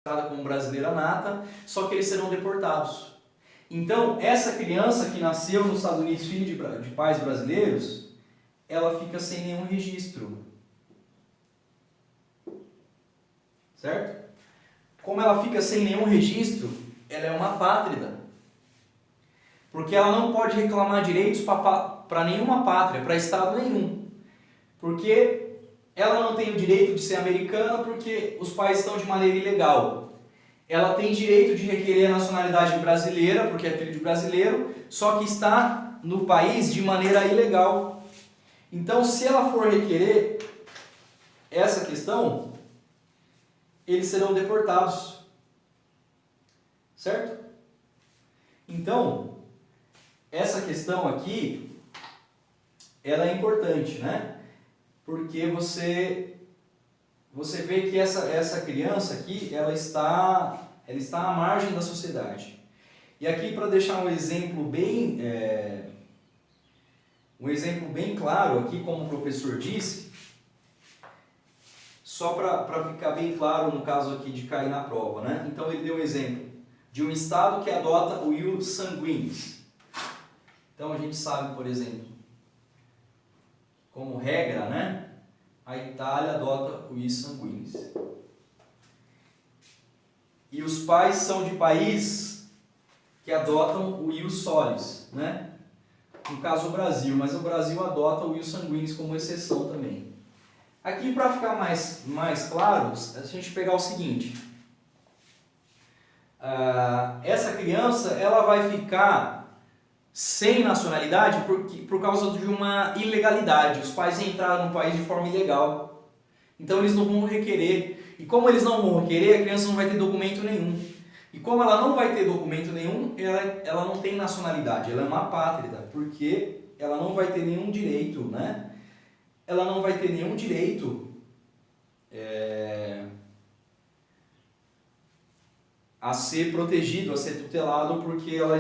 como brasileira nata, só que eles serão deportados. Então, essa criança que nasceu nos Estados Unidos, filho de pais brasileiros, ela fica sem nenhum registro. Certo? Como ela fica sem nenhum registro, ela é uma apátrida. Porque ela não pode reclamar direitos para nenhuma pátria, para estado nenhum. Porque ela não tem o direito de ser americana porque os pais estão de maneira ilegal. Ela tem direito de requerer a nacionalidade brasileira, porque é filho de brasileiro, só que está no país de maneira ilegal. Então, se ela for requerer essa questão, eles serão deportados. Certo? Então, essa questão aqui, ela é importante, né? Porque você vê que essa criança aqui, ela está à margem da sociedade. E aqui, para deixar um exemplo bem claro, aqui como o professor disse, só para ficar bem claro no caso aqui de cair na prova, né? Então ele deu um exemplo de um estado que adota o ius sanguinis. Então a gente sabe, por exemplo, como regra, né? A Itália adota o ius sanguinis. E os pais são de país que adotam o ius solis, né? No caso o Brasil, mas o Brasil adota o ius sanguinis como exceção também. Aqui, para ficar mais claro, a gente pegar o seguinte: essa criança ela vai ficar sem nacionalidade por causa de uma ilegalidade. Os pais entraram no país de forma ilegal, então eles não vão requerer. E como eles não vão requerer, a criança não vai ter documento nenhum. E como ela não vai ter documento nenhum, ela não tem nacionalidade, ela é uma apátrida, porque ela não vai ter nenhum direito, né? Ela não vai ter nenhum direito a ser protegido, a ser tutelado, porque ela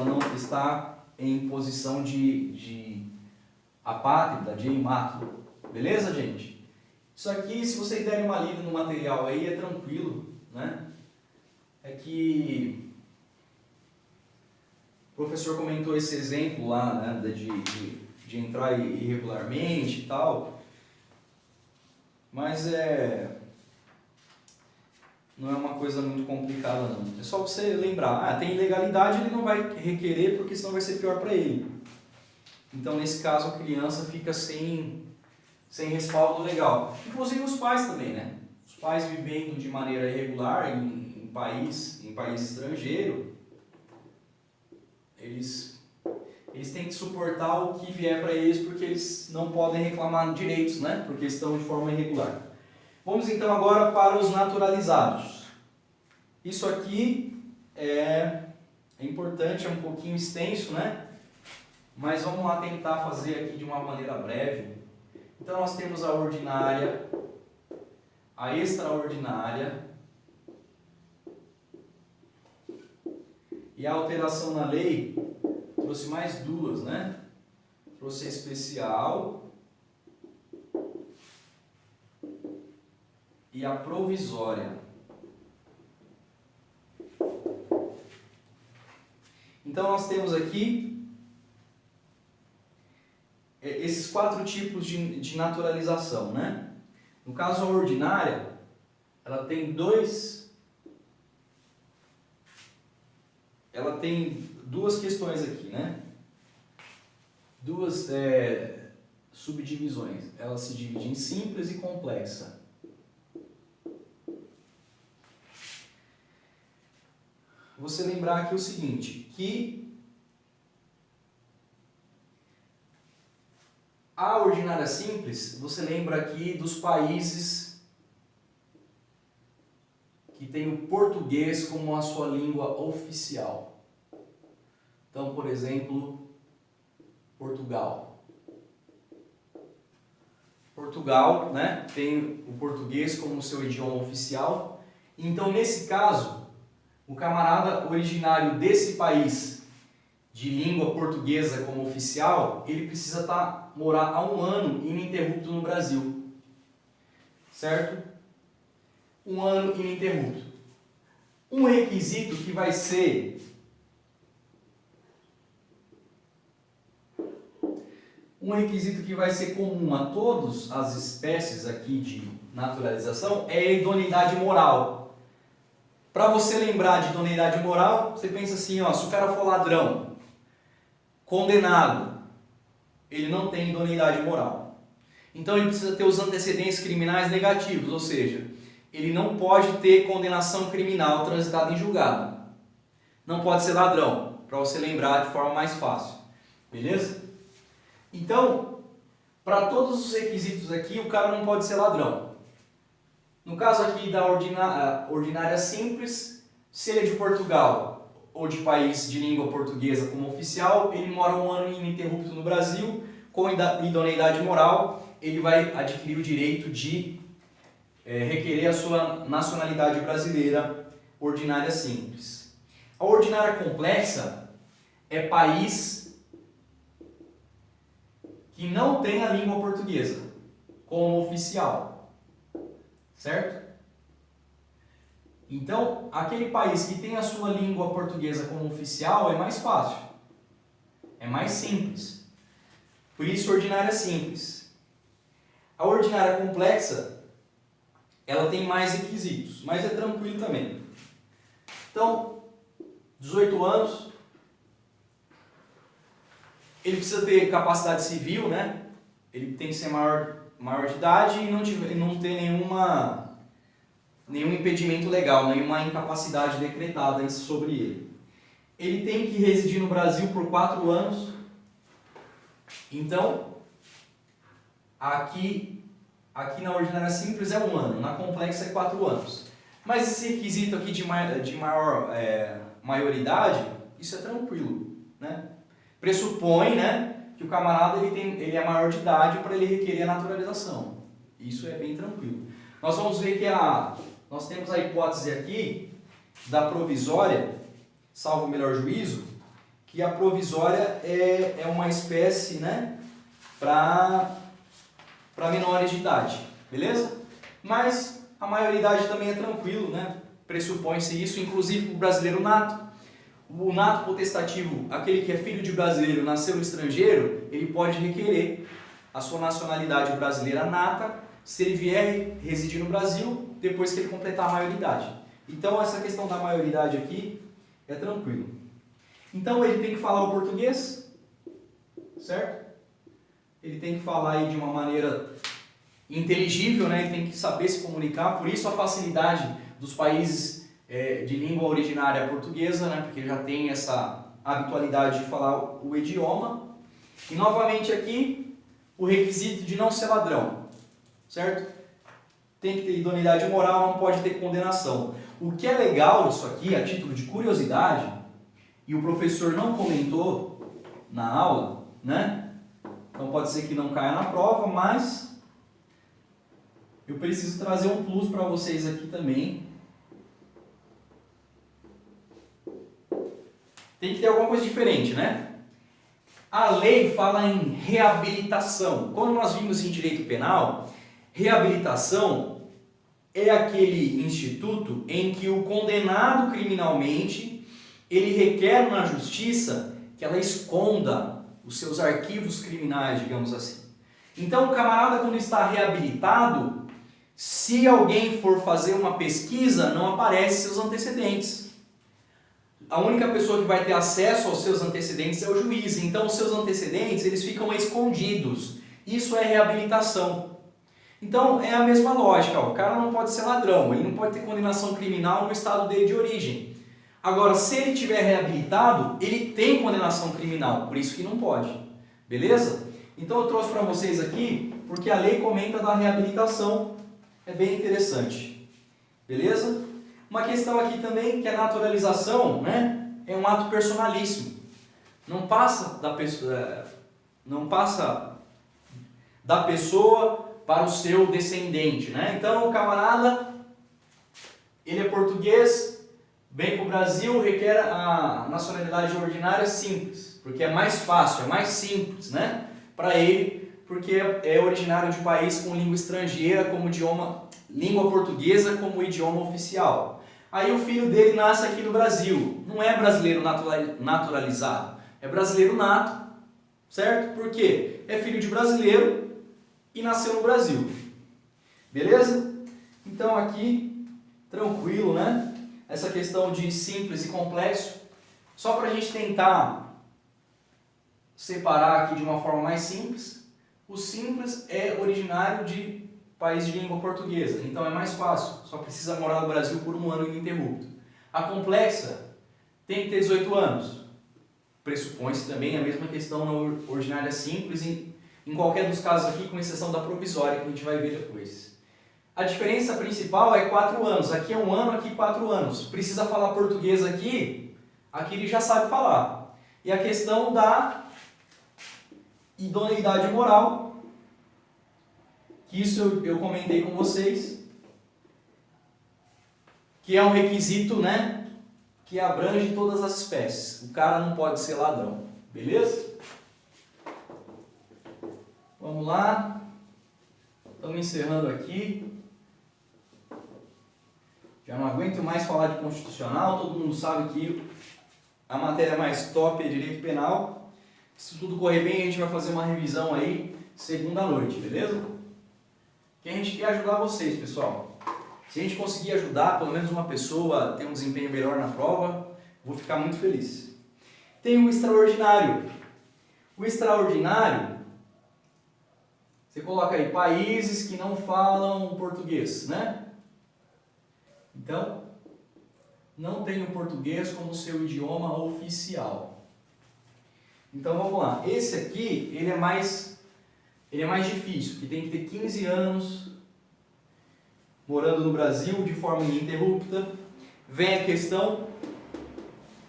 não está em posição de apátrida, de imáculo. Beleza, gente? Isso aqui, se vocês derem uma lida no material aí, é tranquilo, né? É que o professor comentou esse exemplo lá, né, de entrar irregularmente e tal, mas não é uma coisa muito complicada não. É só você lembrar, tem ilegalidade, ele não vai requerer porque senão vai ser pior para ele. Então nesse caso a criança fica sem respaldo legal. Inclusive os pais também, né? Os pais vivendo de maneira irregular em país estrangeiro, eles têm que suportar o que vier para eles porque eles não podem reclamar direitos, né? Porque estão de forma irregular. Vamos então agora para os naturalizados. Isso aqui é importante, é um pouquinho extenso, né? Mas vamos lá tentar fazer aqui de uma maneira breve. Então nós temos a ordinária, a extraordinária e a alteração na lei trouxe mais duas, né? Trouxe a especial e a provisória. Então nós temos aqui esses 4 tipos de naturalização, né? No caso a ordinária, ela tem duas questões aqui, né? Duas subdivisões. Ela se divide em simples e complexa. Você lembrar aqui o seguinte, que a ordinária simples, você lembra aqui dos países que tem o português como a sua língua oficial. Então, por exemplo, Portugal. Portugal, né, tem o português como seu idioma oficial. Então, nesse caso, o camarada originário desse país de língua portuguesa como oficial, ele precisa morar há 1 ano ininterrupto no Brasil. Certo? um ano ininterrupto. Um requisito que vai ser comum a todas as espécies aqui de naturalização é a idoneidade moral. Para você lembrar de idoneidade moral, você pensa assim, ó, se o cara for ladrão, condenado, ele não tem idoneidade moral. Então ele precisa ter os antecedentes criminais negativos, ou seja, ele não pode ter condenação criminal transitada em julgado. Não pode ser ladrão, para você lembrar de forma mais fácil. Beleza? Então, para todos os requisitos aqui, o cara não pode ser ladrão. No caso aqui da ordinária simples, se ele é de Portugal ou de país de língua portuguesa como oficial, ele mora um ano ininterrupto no Brasil, com idoneidade moral, ele vai adquirir o direito de requerer a sua nacionalidade brasileira ordinária simples. A ordinária complexa é país que não tem a língua portuguesa como oficial, certo? Então, aquele país que tem a sua língua portuguesa como oficial é mais fácil, é mais simples. Por isso, ordinária simples. A ordinária complexa, ela tem mais requisitos, mas é tranquilo também. Então, 18 anos, ele precisa ter capacidade civil, né? Ele tem que ser maior de idade e não ter nenhum impedimento legal, nenhuma incapacidade decretada sobre ele. Ele tem que residir no Brasil por 4 anos. Então, aqui na ordinária simples é 1 ano, na complexa é 4 anos. Mas esse requisito aqui de maior maioridade, isso é tranquilo, né? Pressupõe, né, que o camarada ele é maior de idade para ele requerer a naturalização. Isso é bem tranquilo. Nós vamos ver que nós temos a hipótese aqui da provisória, salvo o melhor juízo, que a provisória é uma espécie, né, para menores de idade, beleza? Mas a maioridade também é tranquilo, né? Pressupõe-se isso, inclusive o brasileiro nato. O nato potestativo, aquele que é filho de brasileiro, nasceu no estrangeiro, ele pode requerer a sua nacionalidade brasileira nata se ele vier residir no Brasil depois que ele completar a maioridade. Então essa questão da maioridade aqui é tranquilo. Então ele tem que falar o português, certo? Ele tem que falar aí de uma maneira inteligível, né? Ele tem que saber se comunicar, por isso a facilidade dos países de língua originária portuguesa, né? Porque já tem essa habitualidade de falar o idioma. E novamente aqui, o requisito de não ser ladrão, certo? Tem que ter idoneidade moral, não pode ter condenação. O que é legal disso aqui, a título de curiosidade, e o professor não comentou na aula, né? Então pode ser que não caia na prova, mas eu preciso trazer um plus para vocês aqui também. Tem que ter alguma coisa diferente, né? A lei fala em reabilitação. Quando nós vimos em direito penal, reabilitação é aquele instituto em que o condenado criminalmente, ele requer na justiça que ela esconda os seus arquivos criminais, digamos assim. Então o camarada, quando está reabilitado, se alguém for fazer uma pesquisa, não aparece seus antecedentes. A única pessoa que vai ter acesso aos seus antecedentes é o juiz. Então os seus antecedentes, eles ficam escondidos. Isso é reabilitação. Então é a mesma lógica, ó. O cara não pode ser ladrão, ele não pode ter condenação criminal no estado dele de origem. Agora, se ele tiver reabilitado, ele tem condenação criminal, por isso que não pode. Beleza? Então eu trouxe para vocês aqui, porque a lei comenta da reabilitação, é bem interessante. Beleza? Uma questão aqui também, que a naturalização, né, é um ato personalíssimo. Não passa da pessoa para o seu descendente, né? Então o camarada, ele é português, vem para o Brasil, requer a nacionalidade ordinária simples, porque é mais fácil, é mais simples, né, para ele, porque é originário de país com língua estrangeira como idioma língua portuguesa como idioma oficial. Aí o filho dele nasce aqui no Brasil, não é brasileiro naturalizado, é brasileiro nato, certo? Por quê? É filho de brasileiro e nasceu no Brasil. Beleza? Então aqui, tranquilo, né? Essa questão de simples e complexo, só para a gente tentar separar aqui de uma forma mais simples. O simples é originário de país de língua portuguesa, então é mais fácil, só precisa morar no Brasil por um ano ininterrupto. A complexa tem que ter 18 anos. Pressupõe-se também a mesma questão na ordinária simples, em qualquer dos casos aqui, com exceção da provisória, que a gente vai ver depois. A diferença principal é 4 anos. Aqui é 1 ano, aqui 4 anos. Precisa falar português aqui ele já sabe falar. E a questão da idoneidade moral, que isso eu comentei com vocês, que é um requisito, né, que abrange todas as espécies. O cara não pode ser ladrão, beleza? Vamos lá. Estamos encerrando aqui. Já não aguento mais falar de constitucional, todo mundo sabe que a matéria mais top é direito penal. Se tudo correr bem, a gente vai fazer uma revisão aí segunda noite, beleza? Que a gente quer ajudar vocês, pessoal. Se a gente conseguir ajudar pelo menos uma pessoa a ter um desempenho melhor na prova, vou ficar muito feliz. Tem o extraordinário. O extraordinário, você coloca aí países que não falam português, né? Então, não tem o português como seu idioma oficial. Então vamos lá. Esse aqui, ele é mais difícil, porque tem que ter 15 anos morando no Brasil de forma ininterrupta. Vem a questão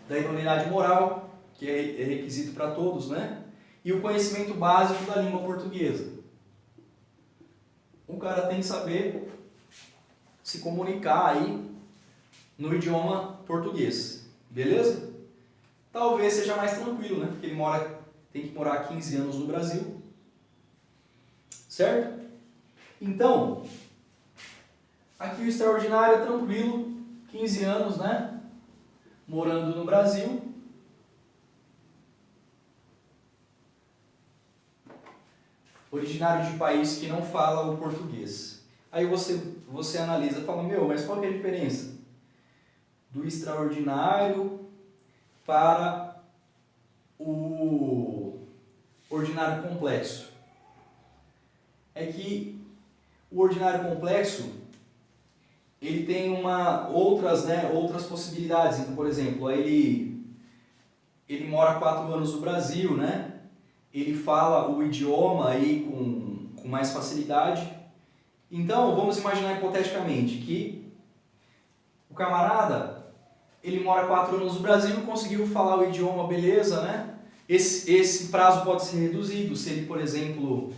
da idoneidade moral, que é requisito para todos, né? E o conhecimento básico da língua portuguesa. O cara tem que saber se comunicar aí no idioma português, beleza? Talvez seja mais tranquilo, né? Porque ele tem que morar 15 anos no Brasil, certo? Então, aqui o extraordinário é tranquilo, 15 anos, né? Morando no Brasil. Originário de país que não fala o português. Aí você analisa e fala, mas qual que é a diferença do extraordinário para o ordinário complexo? É que o ordinário complexo, ele tem outras possibilidades. Então, por exemplo, aí ele mora 4 anos no Brasil, né? Ele fala o idioma aí com mais facilidade. Então, vamos imaginar hipoteticamente que o camarada, ele mora 4 anos no Brasil, conseguiu falar o idioma, beleza, né? Esse prazo pode ser reduzido se ele, por exemplo,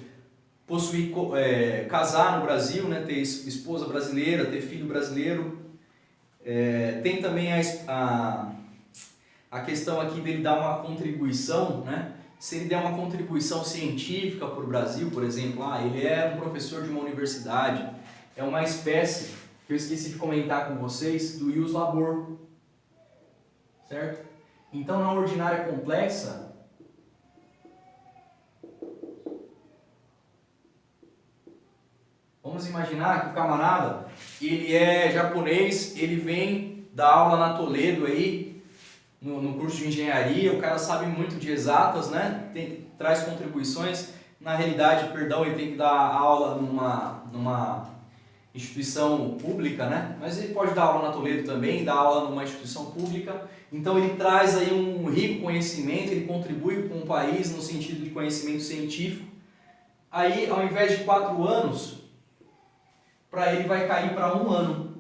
casar no Brasil, né? Ter esposa brasileira, ter filho brasileiro. Tem também a questão aqui dele dar uma contribuição, né? Se ele der uma contribuição científica para o Brasil, por exemplo, ele é um professor de uma universidade, é uma espécie, que eu esqueci de comentar com vocês, do ius labor, certo? Então, na ordinária complexa, vamos imaginar que o camarada, ele é japonês, ele vem dar aula na Toledo aí, no curso de engenharia, o cara sabe muito de exatas, né? Traz contribuições. Na realidade, ele tem que dar aula numa instituição pública, né? Mas ele pode dar aula na Toledo também, dar aula numa instituição pública. Então ele traz aí um rico conhecimento, ele contribui com o país no sentido de conhecimento científico. Aí, ao invés de 4 anos, para ele vai cair para 1 ano.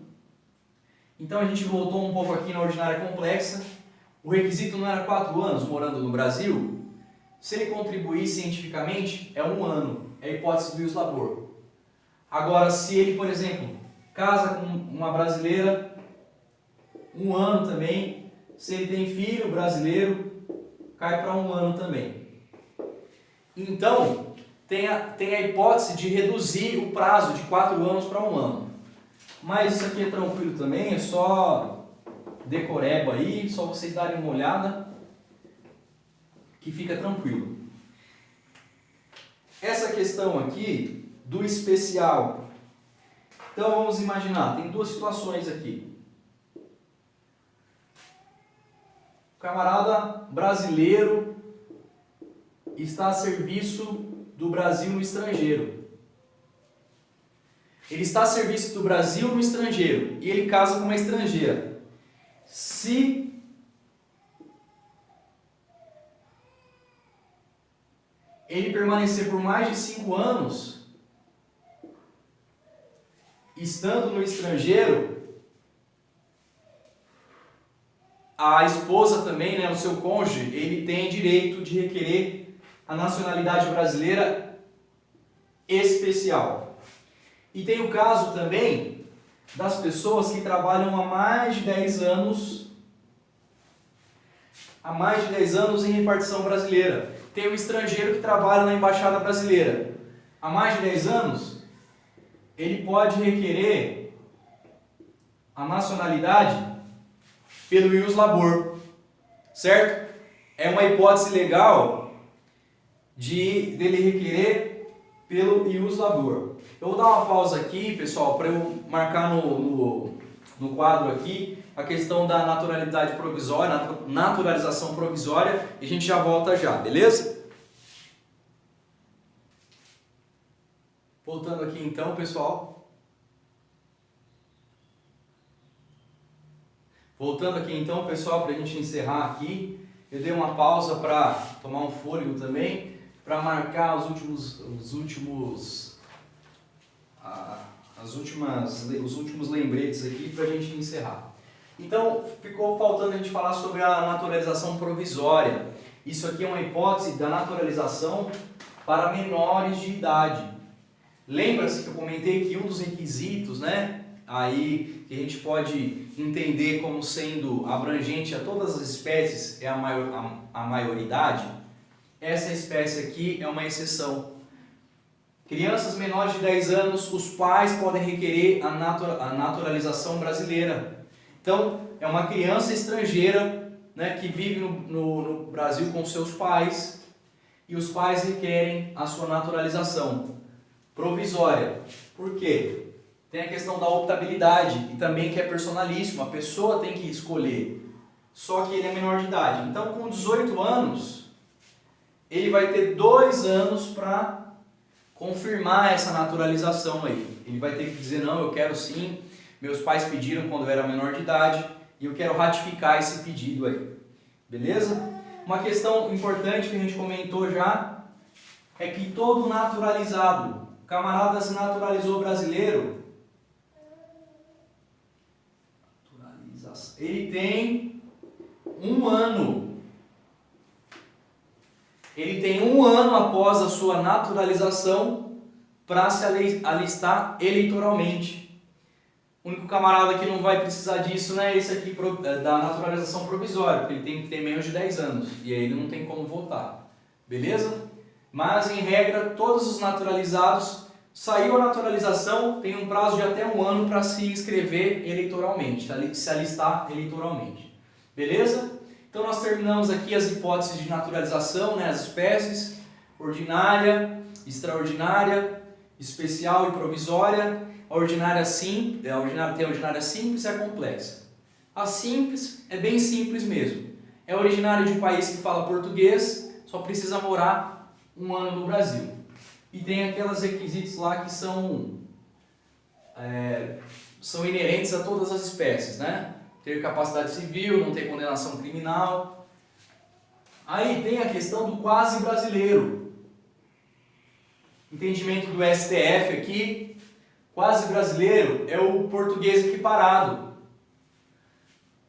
Então a gente voltou um pouco aqui na ordinária complexa. O requisito não era 4 anos morando no Brasil? Se ele contribuir cientificamente, é 1 ano. É a hipótese do ius labor. Agora, se ele, por exemplo, casa com uma brasileira, 1 ano também. Se ele tem filho brasileiro, cai para 1 ano também. Então, tem a hipótese de reduzir o prazo de 4 anos para 1 ano. Mas isso aqui é tranquilo também, é só decoreba aí, só vocês darem uma olhada que fica tranquilo. Essa questão aqui do especial. Então vamos imaginar, tem duas situações aqui. O camarada brasileiro está a serviço do Brasil no estrangeiro. Ele está a serviço do Brasil no estrangeiro e ele casa com uma estrangeira. Se ele permanecer por mais de 5 anos estando no estrangeiro, a esposa também, né, o seu cônjuge, ele tem direito de requerer a nacionalidade brasileira especial. E tem o caso também das pessoas que trabalham há mais de 10 anos em repartição brasileira. Tem o estrangeiro que trabalha na embaixada brasileira há mais de 10 anos, ele pode requerer a nacionalidade pelo ius labor, certo? É uma hipótese legal dele requerer pelo ius labor. Eu vou dar uma pausa aqui, pessoal, para eu marcar no quadro aqui a questão da naturalidade provisória, naturalização provisória, e a gente já volta já, beleza? Voltando aqui então, pessoal. Voltando aqui então, pessoal, para a gente encerrar aqui. Eu dei uma pausa para tomar um fôlego também, para marcar os últimos lembretes aqui para a gente encerrar. Então, ficou faltando a gente falar sobre a naturalização provisória. Isso aqui é uma hipótese da naturalização para menores de idade. Lembra-se que eu comentei que um dos requisitos, né, aí que a gente pode entender como sendo abrangente a todas as espécies é a maioridade? Essa espécie aqui é uma exceção. Crianças menores de 10 anos, os pais podem requerer a naturalização brasileira. Então, é uma criança estrangeira, né, que vive no Brasil com seus pais e os pais requerem a sua naturalização provisória. Por quê? Tem a questão da optabilidade e também que é personalíssimo, a pessoa tem que escolher, só que ele é menor de idade. Então, com 18 anos, ele vai ter 2 anos para confirmar essa naturalização aí. Ele vai ter que dizer, não, eu quero sim, meus pais pediram quando eu era menor de idade e eu quero ratificar esse pedido aí. Beleza? Uma questão importante que a gente comentou já é que todo naturalizado, o camarada se naturalizou brasileiro, ele tem 1 ano. Ele tem 1 ano após a sua naturalização para se alistar eleitoralmente. O único camarada que não vai precisar disso, né, é esse aqui da naturalização provisória, porque ele tem que ter menos de 10 anos e aí ele não tem como votar. Beleza? Mas, em regra, todos os naturalizados, saiu a naturalização, tem um prazo de até 1 ano para se inscrever eleitoralmente, se alistar eleitoralmente. Beleza? Então nós terminamos aqui as hipóteses de naturalização, né, as espécies, ordinária, extraordinária, especial e provisória. A ordinária tem a ordinária simples e a complexa. A simples é bem simples mesmo. É originário de um país que fala português, só precisa morar 1 ano no Brasil. E tem aqueles requisitos lá que são inerentes a todas as espécies, né? Ter capacidade civil, não ter condenação criminal. Aí tem a questão do quase brasileiro. Entendimento do STF aqui, quase brasileiro é o português equiparado.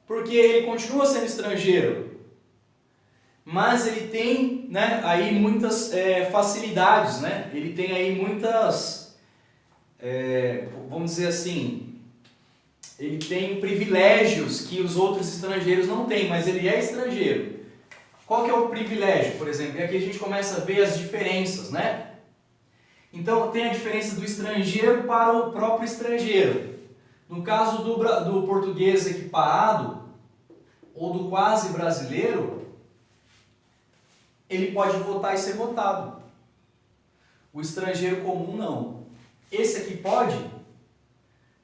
Porque ele continua sendo estrangeiro, mas ele tem, né, aí muitas facilidades, né? Ele tem aí muitas, vamos dizer assim, ele tem privilégios que os outros estrangeiros não têm, mas ele é estrangeiro. Qual que é o privilégio, por exemplo? E aqui a gente começa a ver as diferenças, né? Então tem a diferença do estrangeiro para o próprio estrangeiro. No caso do português equiparado ou do quase brasileiro, ele pode votar e ser votado. O estrangeiro comum não. Esse aqui pode,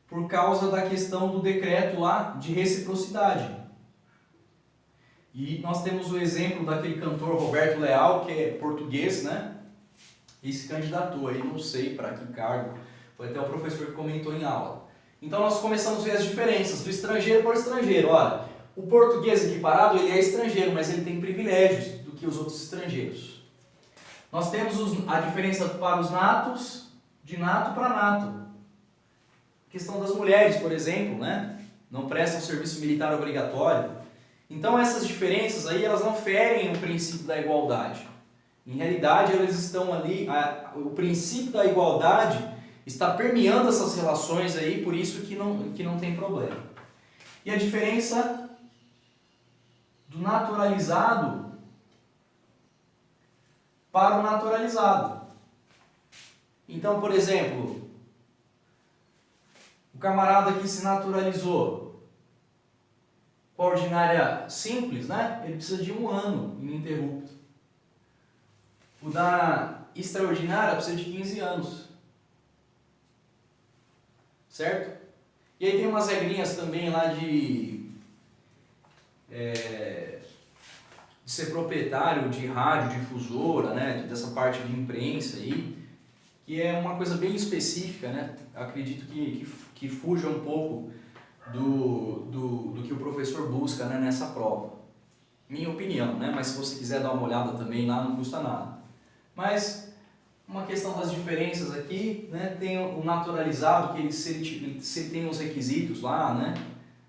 por causa da questão do decreto lá de reciprocidade. E nós temos o exemplo daquele cantor Roberto Leal, que é português, né? E se candidatou aí, não sei para que cargo, foi até o professor que comentou em aula. Então nós começamos a ver as diferenças do estrangeiro para o estrangeiro. Olha, o português equiparado, ele é estrangeiro, mas ele tem privilégios do que os outros estrangeiros. Nós temos a diferença para os natos, de nato para nato. A questão das mulheres, por exemplo, né? Não prestam serviço militar obrigatório. Então essas diferenças aí, elas não ferem o princípio da igualdade. Em realidade, elas estão ali, o princípio da igualdade está permeando essas relações aí, por isso que não tem problema. E a diferença do naturalizado para o naturalizado. Então, por exemplo, o camarada que se naturalizou com a ordinária simples, né? Ele precisa de 1 ano ininterrupto. O da extraordinária precisa de 15 anos. Certo? E aí tem umas regrinhas também lá de ser proprietário de rádio, difusora, né? Dessa parte de imprensa aí, que é uma coisa bem específica, né? Acredito que fuja um pouco do que o professor busca, né, nessa prova. Minha opinião, né? Mas se você quiser dar uma olhada também lá, não custa nada. Mas uma questão das diferenças aqui, né? Tem o naturalizado, que se ele tem os requisitos lá, né?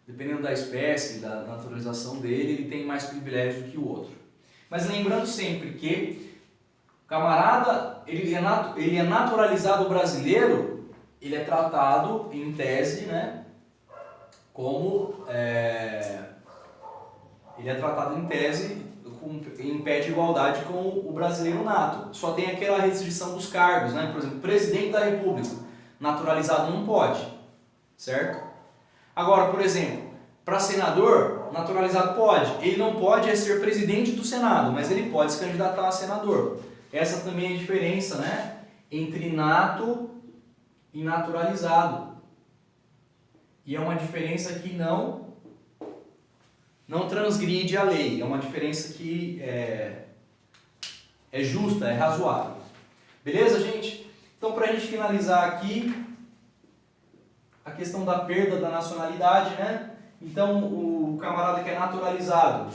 Dependendo da espécie, da naturalização dele, ele tem mais privilégios do que o outro. Mas lembrando sempre que o camarada, ele é naturalizado brasileiro, ele é tratado em tese, né? Como ele é tratado em tese em pé de igualdade com o brasileiro nato. Só tem aquela restrição dos cargos, né? Por exemplo, presidente da República, naturalizado não pode, certo? Agora, por exemplo, para senador, naturalizado pode. Ele não pode ser presidente do Senado, mas ele pode se candidatar a senador. Essa também é a diferença, né? Entre nato e naturalizado. E é uma diferença que não transgride a lei, é uma diferença que é justa, é razoável. Beleza, gente? Então, para a gente finalizar aqui, a questão da perda da nacionalidade, né? Então, o camarada que é naturalizado,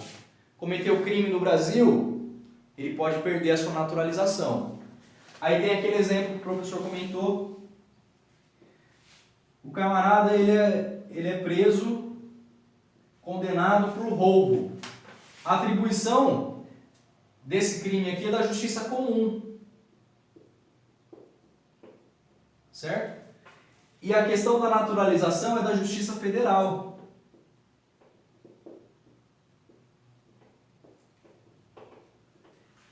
cometeu crime no Brasil, ele pode perder a sua naturalização. Aí tem aquele exemplo que o professor comentou, o camarada ele é preso, condenado por roubo. A atribuição desse crime aqui é da justiça comum. Certo? E a questão da naturalização é da Justiça Federal.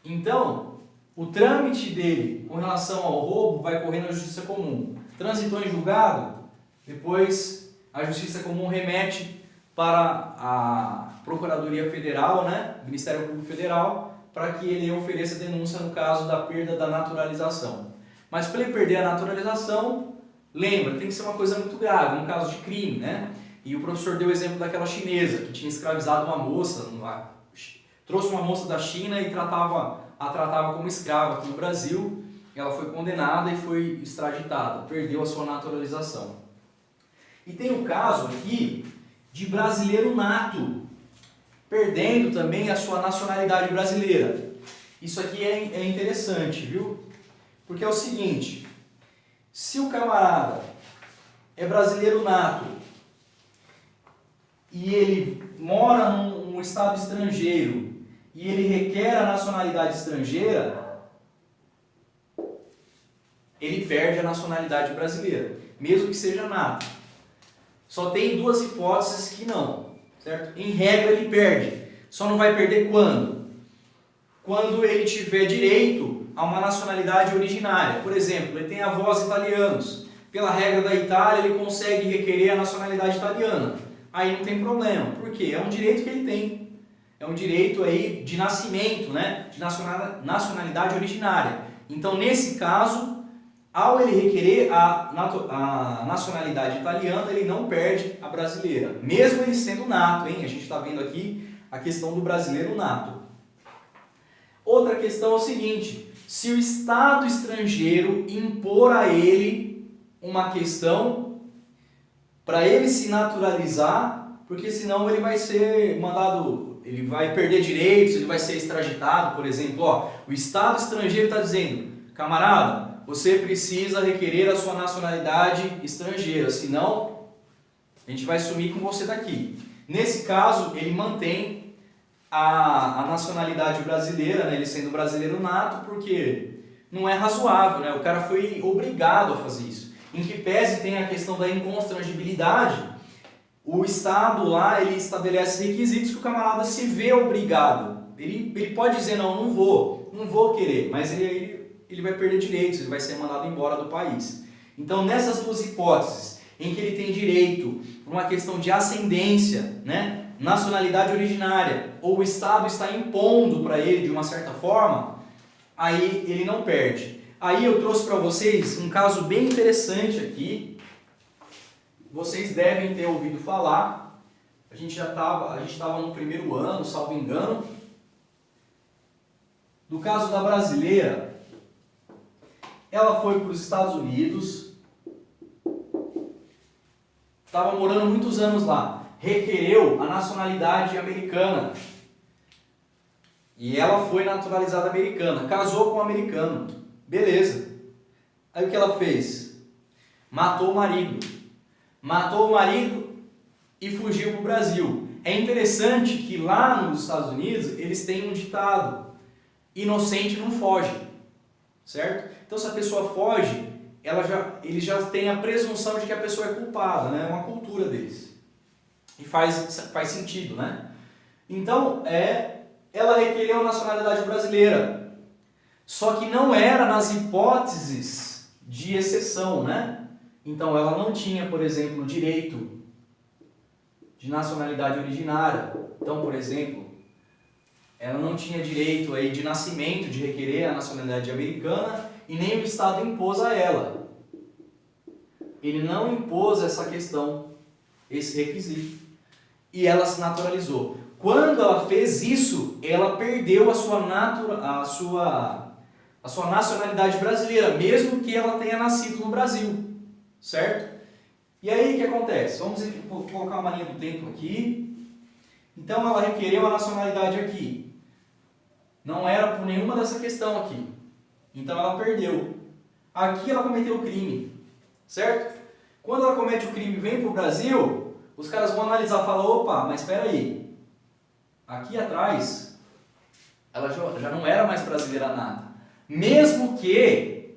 Então, o trâmite dele com relação ao roubo vai correr na Justiça Comum. Transitou em julgado, depois a Justiça Comum remete para a Procuradoria Federal, né, Ministério Público Federal, para que ele ofereça denúncia no caso da perda da naturalização. Mas para ele perder a naturalização, lembra, tem que ser uma coisa muito grave, um caso de crime, né? E o professor deu o exemplo daquela chinesa que tinha escravizado uma moça, trouxe uma moça da China e a tratava como escrava aqui no Brasil. Ela foi condenada e foi extraditada, perdeu a sua naturalização. E tem o caso aqui de brasileiro nato, perdendo também a sua nacionalidade brasileira. Isso aqui é interessante, viu? Porque é o seguinte, se o camarada é brasileiro nato e ele mora num estado estrangeiro e ele requer a nacionalidade estrangeira, ele perde a nacionalidade brasileira, mesmo que seja nato. Só tem duas hipóteses que não, certo? Em regra ele perde. Só não vai perder quando? Quando ele tiver direito a uma nacionalidade originária. Por exemplo, ele tem avós italianos, pela regra da Itália, ele consegue requerer a nacionalidade italiana. Aí não tem problema. Por quê? É um direito que ele tem. É um direito aí de nascimento, né? De nacionalidade originária. Então, nesse caso, ao ele requerer a nacionalidade italiana, ele não perde a brasileira. Mesmo ele sendo nato, hein? A gente está vendo aqui a questão do brasileiro nato. Outra questão é o seguinte: se o Estado estrangeiro impor a ele uma questão para ele se naturalizar, porque senão ele vai ser mandado, ele vai perder direitos, ele vai ser extraditado, por exemplo. Ó, o Estado estrangeiro está dizendo, camarada, você precisa requerer a sua nacionalidade estrangeira, senão a gente vai sumir com você daqui. Nesse caso, ele mantém a nacionalidade brasileira, né, ele sendo brasileiro nato, porque não é razoável, né? O cara foi obrigado a fazer isso. Em que pese tem a questão da inconstrangibilidade, o Estado lá ele estabelece requisitos que o camarada se vê obrigado. Ele pode dizer, não vou querer, mas ele vai perder direitos, ele vai ser mandado embora do país. Então, nessas duas hipóteses, em que ele tem direito por uma questão de ascendência, né? Nacionalidade originária, ou o Estado está impondo para ele de uma certa forma, aí ele não perde. Aí eu trouxe para vocês um caso bem interessante aqui. Vocês devem ter ouvido falar. A gente estava no primeiro ano, salvo engano, do caso da brasileira. Ela foi para os Estados Unidos, estava morando muitos anos lá. Requereu a nacionalidade americana. E ela foi naturalizada americana. Casou com um americano. Beleza. Aí o que ela fez? Matou o marido. Matou o marido e fugiu para o Brasil. É interessante que lá nos Estados Unidos eles têm um ditado: inocente não foge. Certo? Então se a pessoa foge, eles já têm a presunção de que a pessoa é culpada. Né? É uma cultura deles. E faz sentido, né? Então, ela requereu a nacionalidade brasileira. Só que não era nas hipóteses de exceção, né? Então, ela não tinha, por exemplo, direito de nacionalidade originária. Então, por exemplo, ela não tinha direito aí de nascimento, de requerer a nacionalidade americana, e nem o Estado impôs a ela. Ele não impôs essa questão, esse requisito. E ela se naturalizou. Quando ela fez isso, ela perdeu a sua nacionalidade brasileira, mesmo que ela tenha nascido no Brasil, certo? E aí o que acontece? Vamos colocar uma linha do tempo aqui. Então ela requereu a nacionalidade aqui. Não era por nenhuma dessa questão aqui. Então ela perdeu. Aqui ela cometeu o crime, certo? Quando ela comete o crime e vem para o Brasil, os caras vão analisar e falar, opa, mas espera aí, aqui atrás, ela já não era mais brasileira nada. Mesmo que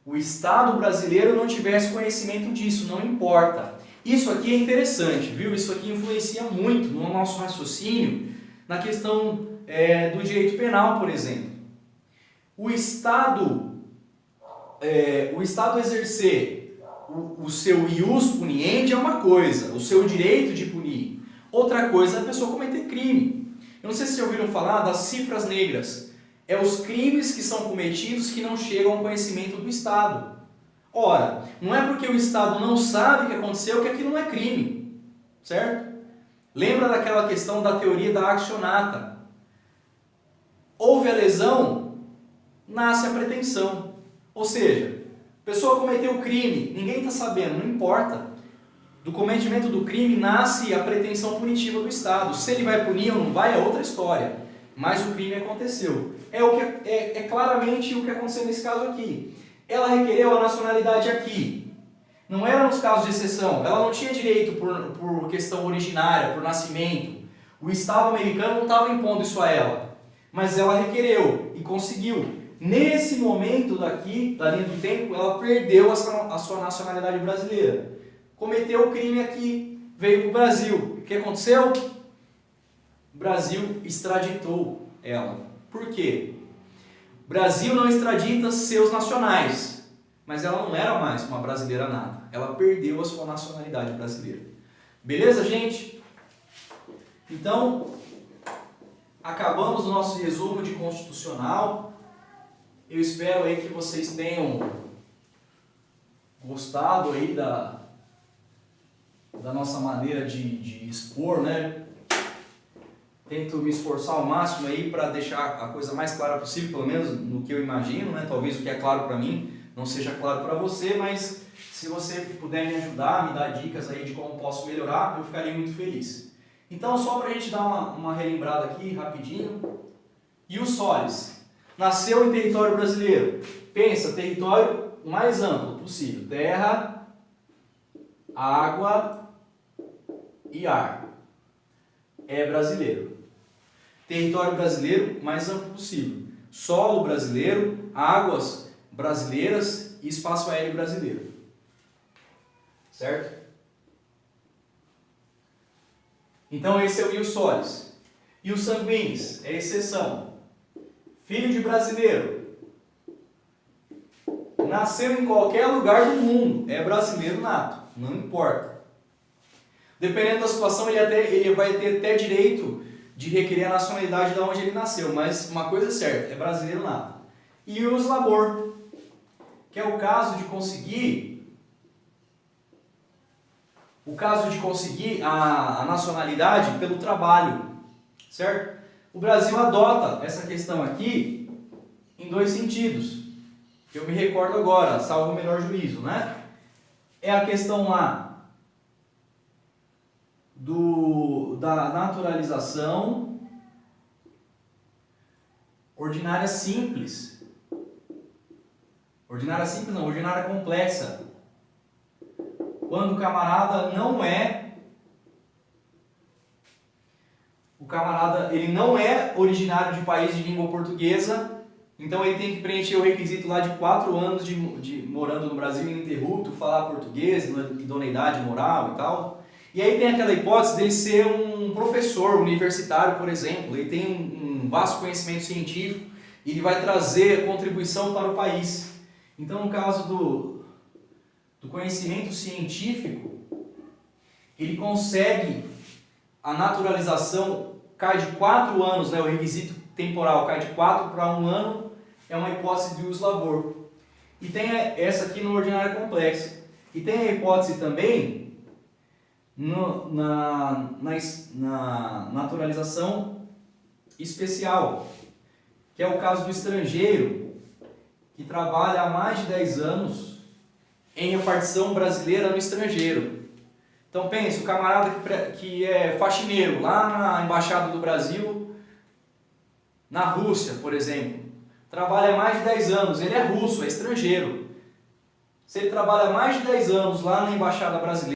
o Estado brasileiro não tivesse conhecimento disso, não importa. Isso aqui é interessante, viu? Isso aqui influencia muito no nosso raciocínio, na questão do direito penal, por exemplo. O Estado exercer o seu ius puniendi é uma coisa, o seu direito de punir. Outra coisa é a pessoa cometer crime. Eu não sei se vocês ouviram falar das cifras negras. É os crimes que são cometidos que não chegam ao conhecimento do Estado. Ora, não é porque o Estado não sabe o que aconteceu que aquilo não é crime. Certo? Lembra daquela questão da teoria da actionata. Houve a lesão, nasce a pretensão. Ou seja, a pessoa cometeu o crime, ninguém está sabendo, não importa. Do cometimento do crime nasce a pretensão punitiva do Estado. Se ele vai punir ou não vai é outra história. Mas o crime aconteceu. É claramente o que aconteceu nesse caso aqui. Ela requereu a nacionalidade aqui. Não era nos casos de exceção. Ela não tinha direito por questão originária, por nascimento. O Estado americano não estava impondo isso a ela. Mas ela requereu e conseguiu. Nesse momento daqui, da linha do tempo, ela perdeu a sua nacionalidade brasileira. Cometeu o crime aqui, veio para o Brasil. O que aconteceu? O Brasil extraditou ela. Por quê? O Brasil não extradita seus nacionais. mas ela não era mais uma brasileira nata. Ela perdeu a sua nacionalidade brasileira. Beleza, gente? Então, acabamos o nosso resumo de constitucional. Eu espero aí que vocês tenham gostado aí da nossa maneira de expor, né? Tento me esforçar ao máximo aí para deixar a coisa mais clara possível, pelo menos no que eu imagino, né? Talvez o que é claro para mim não seja claro para você, mas se você puder me ajudar, me dar dicas aí de como posso melhorar, eu ficaria muito feliz. Então, só para a gente dar uma relembrada aqui, rapidinho. Ius Solis nasceu em território brasileiro. Pensa, território mais amplo possível. Terra, água e ar. É brasileiro. Território brasileiro mais amplo possível. Solo brasileiro, águas brasileiras e espaço aéreo brasileiro. Certo? Então esse é o Ius Solis. Ius Sanguinis é exceção. Filho de brasileiro. Nasceu em qualquer lugar do mundo. É brasileiro nato. Não importa. Dependendo da situação, ele vai ter até direito de requerer a nacionalidade de onde ele nasceu. Mas uma coisa é certa, é brasileiro nato. E Ius Labor, que é o caso de conseguir a nacionalidade pelo trabalho, certo? O Brasil adota essa questão aqui em dois sentidos. Eu me recordo agora, salvo o melhor juízo, né? É a questão lá da naturalização ordinária simples. Ordinária simples não, ordinária complexa. Quando o camarada ele não é originário de país de língua portuguesa, então ele tem que preencher o requisito lá de 4 anos de morando no Brasil ininterrupto, falar português, idoneidade moral e tal. E aí tem aquela hipótese dele ser um professor universitário, por exemplo. Ele tem um vasto conhecimento científico e ele vai trazer contribuição para o país. Então, no caso do conhecimento científico, ele consegue a naturalização, cai de 4 anos, né, o requisito temporal cai de 4 para 1 ano, é uma hipótese de Ius Labor. E tem essa aqui no ordinário complexa. E tem a hipótese também na naturalização especial, que é o caso do estrangeiro que trabalha há mais de 10 anos em repartição brasileira no estrangeiro. Então pense, o camarada que é faxineiro lá na Embaixada do Brasil, na Rússia, por exemplo, trabalha há mais de 10 anos, ele é russo, é estrangeiro. Se ele trabalha há mais de 10 anos lá na Embaixada Brasileira,